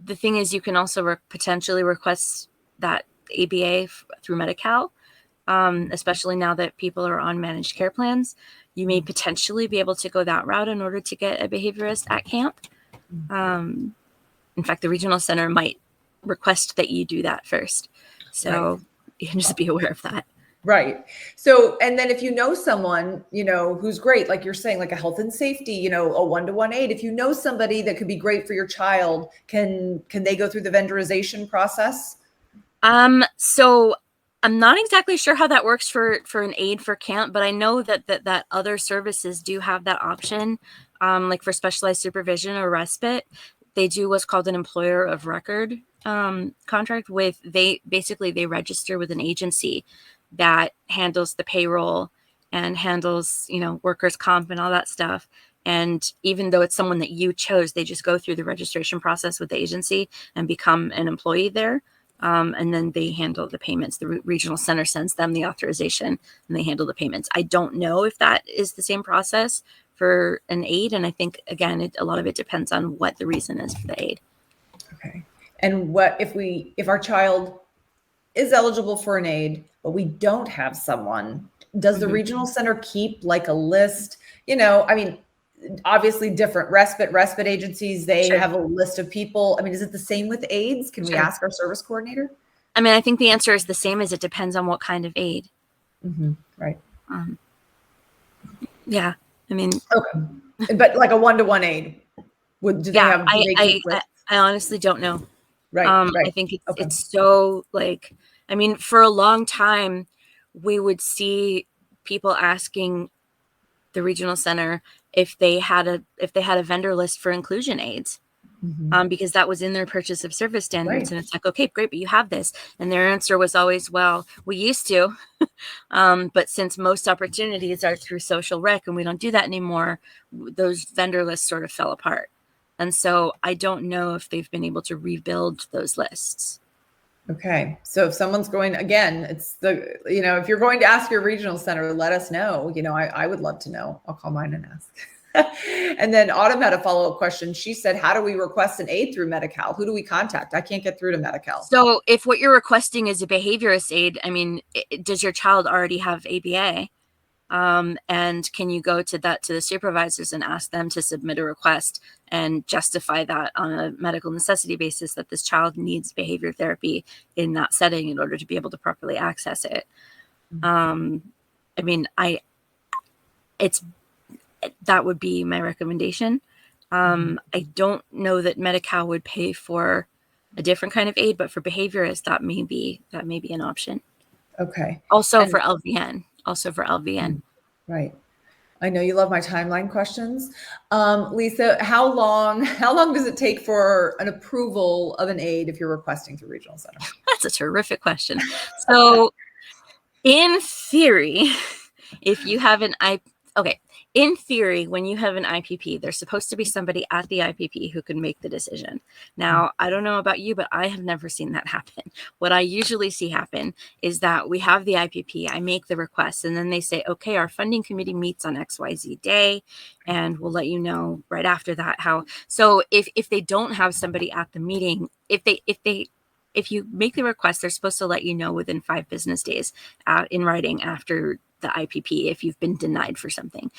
the thing is, you can also potentially request that ABA through Medi-Cal, especially now that people are on managed care plans. You may potentially be able to go that route in order to get a behaviorist at camp. In fact, the regional center might request that you do that first. So you can just be aware of that. Right. So, and then if you know someone, who's great, like you're saying, like a health and safety, a one-to-one aid, if you know somebody that could be great for your child, can they go through the vendorization process? So I'm not exactly sure how that works for an aid for camp, but I know that other services do have that option. Like for specialized supervision or respite, they do what's called an employer of record contract with, they register with an agency that handles the payroll and handles, workers' comp and all that stuff. And even though it's someone that you chose, they just go through the registration process with the agency and become an employee there. And then they handle the payments. The regional center sends them the authorization and they handle the payments. I don't know if that is the same process for an aid. And I think, again, a lot of it depends on what the reason is for the aid. Okay. And what if our child is eligible for an aid, but we don't have someone, does the regional center keep like a list? I mean, obviously different respite agencies, they have a list of people. I mean, is it the same with aids? Can we ask our service coordinator? I mean, I think the answer is the same, as it depends on what kind of aid. Right. Yeah. I mean, okay. But like a one-to-one aid, I honestly don't know. Right. I think it's so like, I mean, for a long time, we would see people asking the regional center if they had a vendor list for inclusion aids, because that was in their purchase of service standards. And it's like, okay, great, but you have this. And their answer was always, well, we used to, but since most opportunities are through social rec and we don't do that anymore, those vendor lists sort of fell apart. And so I don't know if they've been able to rebuild those lists. Okay. So if someone's going, again, it's if you're going to ask your regional center, let us know. I would love to know. I'll call mine and ask. And then Autumn had a follow-up question. She said, how do we request an aid through Medi-Cal? Who do we contact? I can't get through to Medi-Cal. So if what you're requesting is a behaviorist aid, I mean, does your child already have ABA? And can you go to the supervisors and ask them to submit a request and justify that on a medical necessity basis that this child needs behavior therapy in that setting in order to be able to properly access it? I mean, that would be my recommendation. I don't know that Medi-Cal would pay for a different kind of aid, but for behaviorists, that may be an option. Okay. Also for LVN. Right. I know you love my timeline questions. Lisa, how long does it take for an approval of an aid if you're requesting through regional center? That's a terrific question. So in theory, if you have in theory, when you have an IPP, there's supposed to be somebody at the IPP who can make the decision. Now, I don't know about you, but I have never seen that happen. What I usually see happen is that we have the IPP, I make the request, and then they say, okay, our funding committee meets on XYZ day, and we'll let you know right after that how. So if they don't have somebody at the meeting, if you make the request, they're supposed to let you know within 5 business days in writing after the IPP if you've been denied for something.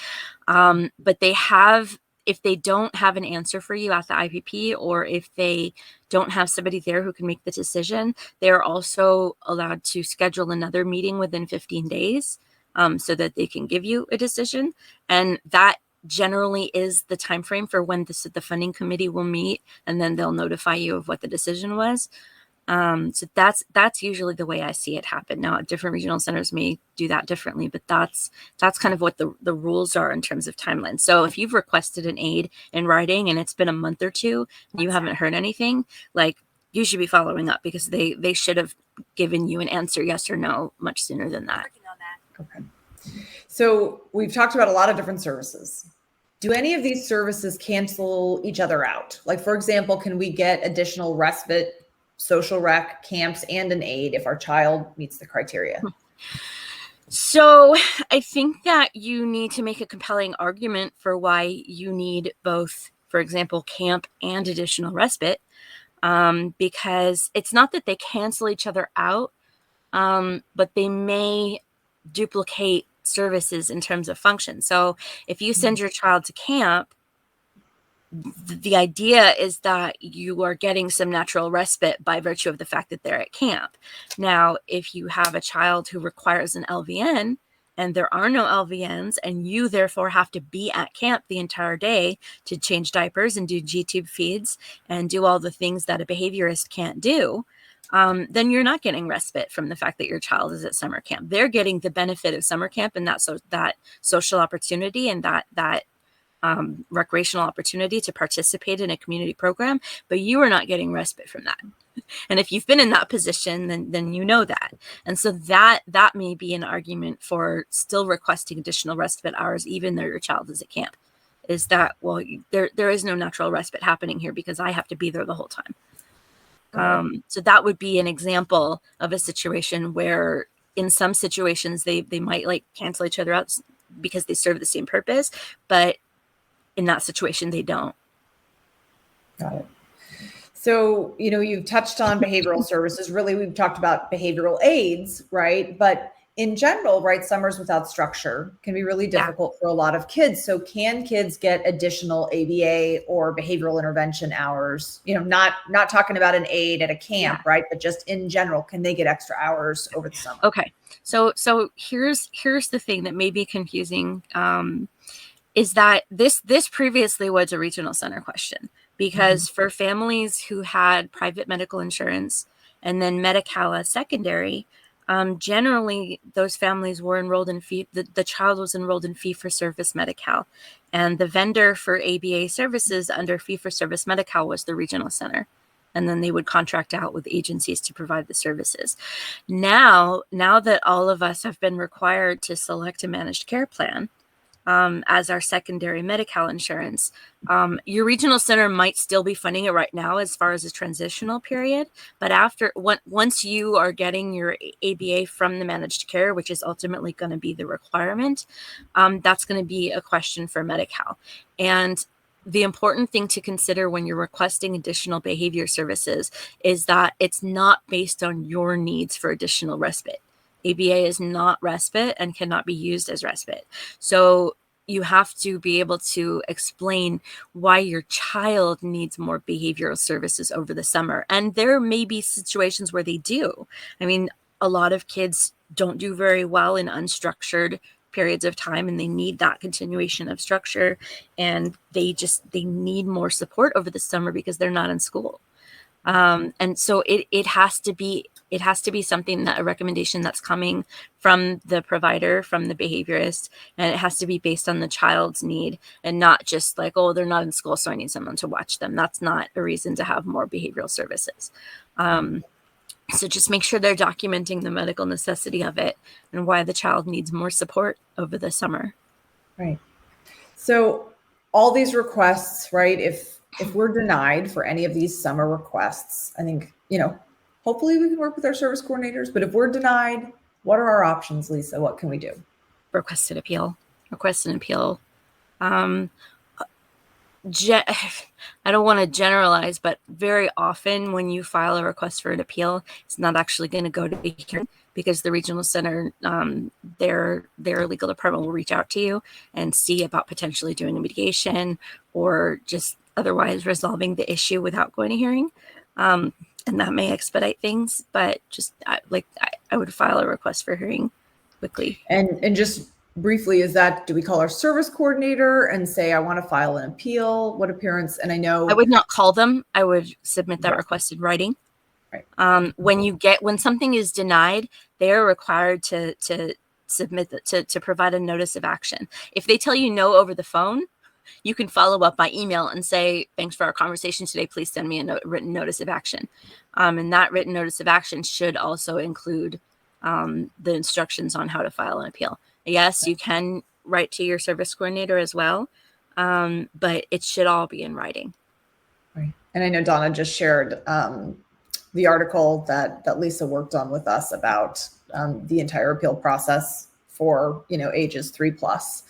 But if they don't have an answer for you at the IPP, or if they don't have somebody there who can make the decision, they're also allowed to schedule another meeting within 15 days so that they can give you a decision. And that generally is the time frame for when the funding committee will meet, and then they'll notify you of what the decision was. So that's usually the way I see it happen. Now, different regional centers may do that differently, but that's kind of what the rules are in terms of timeline. So if you've requested an aid in writing and it's been a month or two, and you haven't heard anything, like, you should be following up, because they should have given you an answer, yes or no, much sooner than that. Okay. So we've talked about a lot of different services. Do any of these services cancel each other out? Like, for example, can we get additional respite, social rec, camps, and an aid if our child meets the criteria? So I think that you need to make a compelling argument for why you need both, for example, camp and additional respite, because it's not that they cancel each other out, but they may duplicate services in terms of function. So if you send your child to camp, the idea is that you are getting some natural respite by virtue of the fact that they're at camp. Now, if you have a child who requires an LVN and there are no LVNs, and you therefore have to be at camp the entire day to change diapers and do G-tube feeds and do all the things that a behaviorist can't do, then you're not getting respite from the fact that your child is at summer camp. They're getting the benefit of summer camp and that social opportunity and that recreational opportunity to participate in a community program, but you are not getting respite from that. And if you've been in that position, then you know that. And so that may be an argument for still requesting additional respite hours, even though your child is at camp, is that, well, there is no natural respite happening here because I have to be there the whole time. So that would be an example of a situation where in some situations they might like cancel each other out because they serve the same purpose, but in that situation they don't. Got it. So, you've touched on behavioral services. Really, we've talked about behavioral aids, right? But in general, right, summers without structure can be really difficult for a lot of kids. So can kids get additional ABA or behavioral intervention hours? Not talking about an aid at a camp, right? But just in general, can they get extra hours over the summer? Okay. So here's the thing that may be confusing, is that this previously was a regional center question, because for families who had private medical insurance and then Medi-Cal as secondary, generally those families were enrolled in the child was enrolled in fee-for-service Medi-Cal, and the vendor for ABA services under fee-for-service Medi-Cal was the regional center. And then they would contract out with agencies to provide the services. Now that all of us have been required to select a managed care plan as our secondary Medi-Cal insurance, your regional center might still be funding it right now as far as a transitional period. But once you are getting your ABA from the managed care, which is ultimately going to be the requirement, that's going to be a question for Medi-Cal. And the important thing to consider when you're requesting additional behavior services is that it's not based on your needs for additional respite. ABA is not respite and cannot be used as respite. So you have to be able to explain why your child needs more behavioral services over the summer. And there may be situations where they do. I mean, a lot of kids don't do very well in unstructured periods of time, and they need that continuation of structure, and they need more support over the summer because they're not in school. And so it has to be something, that a recommendation that's coming from the provider, from the behaviorist, and it has to be based on the child's need and not just like, oh, they're not in school, so I need someone to watch them. That's not a reason to have more behavioral services. So just make sure they're documenting the medical necessity of it and why the child needs more support over the summer. Right. So all these requests, right, if we're denied for any of these summer requests, I think, hopefully we can work with our service coordinators, but if we're denied, what are our options, Lisa? What can we do? Request an appeal. I don't want to generalize, but very often when you file a request for an appeal, it's not actually going to go to the hearing, because the regional center, their legal department will reach out to you and see about potentially doing a mediation or just otherwise resolving the issue without going to hearing. And that may expedite things, but just I would file a request for hearing quickly. And just briefly, do we call our service coordinator and say, I want to file an appeal? What appearance? And I know I would not call them. I would submit that request in writing. When something is denied, they are required to submit to provide a notice of action. If they tell you no over the phone, you can follow up by email and say, thanks for our conversation today. Please send me a written notice of action. And that written notice of action should also include the instructions on how to file an appeal. Yes, you can write to your service coordinator as well, but it should all be in writing. Right. And I know Donna just shared the article that Lisa worked on with us about the entire appeal process for, ages 3+.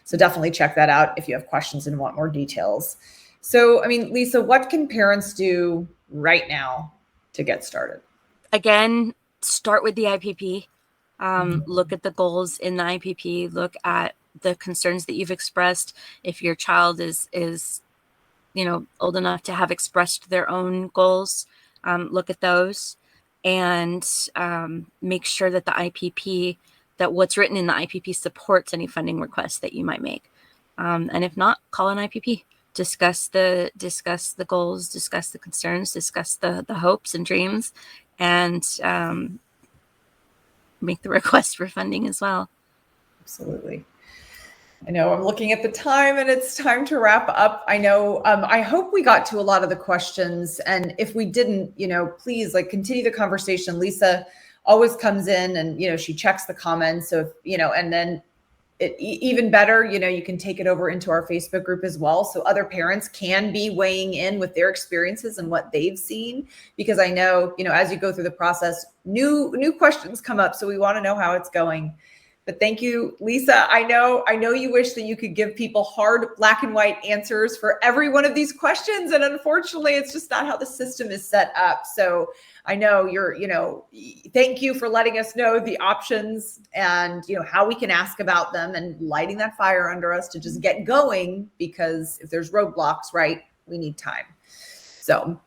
So definitely check that out if you have questions and want more details. So, Lisa, what can parents do right now to get started? Again, start with the IPP. Look at the goals in the IPP. Look at the concerns that you've expressed. If your child is old enough to have expressed their own goals, look at those and make sure that the IPP, that what's written in the IPP supports any funding requests that you might make. And if not, call an IPP. Discuss the goals, discuss the concerns, discuss the hopes and dreams, and make the request for funding as well. Absolutely. I know I'm looking at the time and it's time to wrap up. I know, I hope we got to a lot of the questions. And if we didn't, please continue the conversation. Lisa always comes in and, she checks the comments. So, and then even better, you can take it over into our Facebook group as well. So other parents can be weighing in with their experiences and what they've seen, because I know, as you go through the process, new questions come up. So we want to know how it's going. But thank you, Lisa. I know you wish that you could give people hard black and white answers for every one of these questions. And unfortunately, it's just not how the system is set up. So I know thank you for letting us know the options and, how we can ask about them and lighting that fire under us to just get going, because if there's roadblocks, right, we need time. So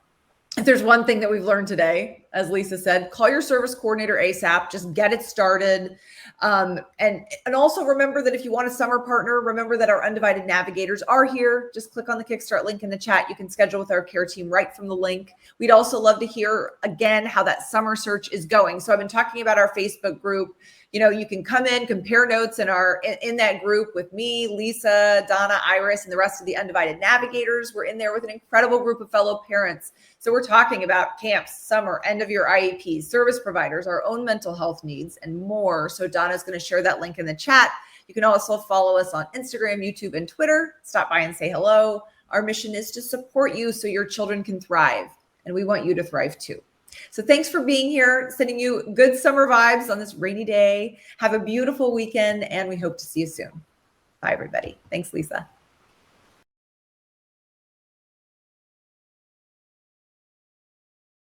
if there's one thing that we've learned today, as Lisa said, call your service coordinator ASAP, just get it started. And also remember that if you want a summer partner, remember that our Undivided navigators are here. Just click on the Kickstart link in the chat. You can schedule with our care team right from the link. We'd also love to hear again how that summer search is going. So I've been talking about our Facebook group. You can come in, compare notes in that group with me, Lisa, Donna, Iris, and the rest of the Undivided navigators. We're in there with an incredible group of fellow parents. So we're talking about camps, summer, end of year IEPs, service providers, our own mental health needs, and more. So Donna's going to share that link in the chat. You can also follow us on Instagram, YouTube, and Twitter. Stop by and say hello. Our mission is to support you so your children can thrive, and we want you to thrive too. So thanks for being here, sending you good summer vibes on this rainy day. Have a beautiful weekend, and we hope to see you soon. Bye, everybody. Thanks, Lisa.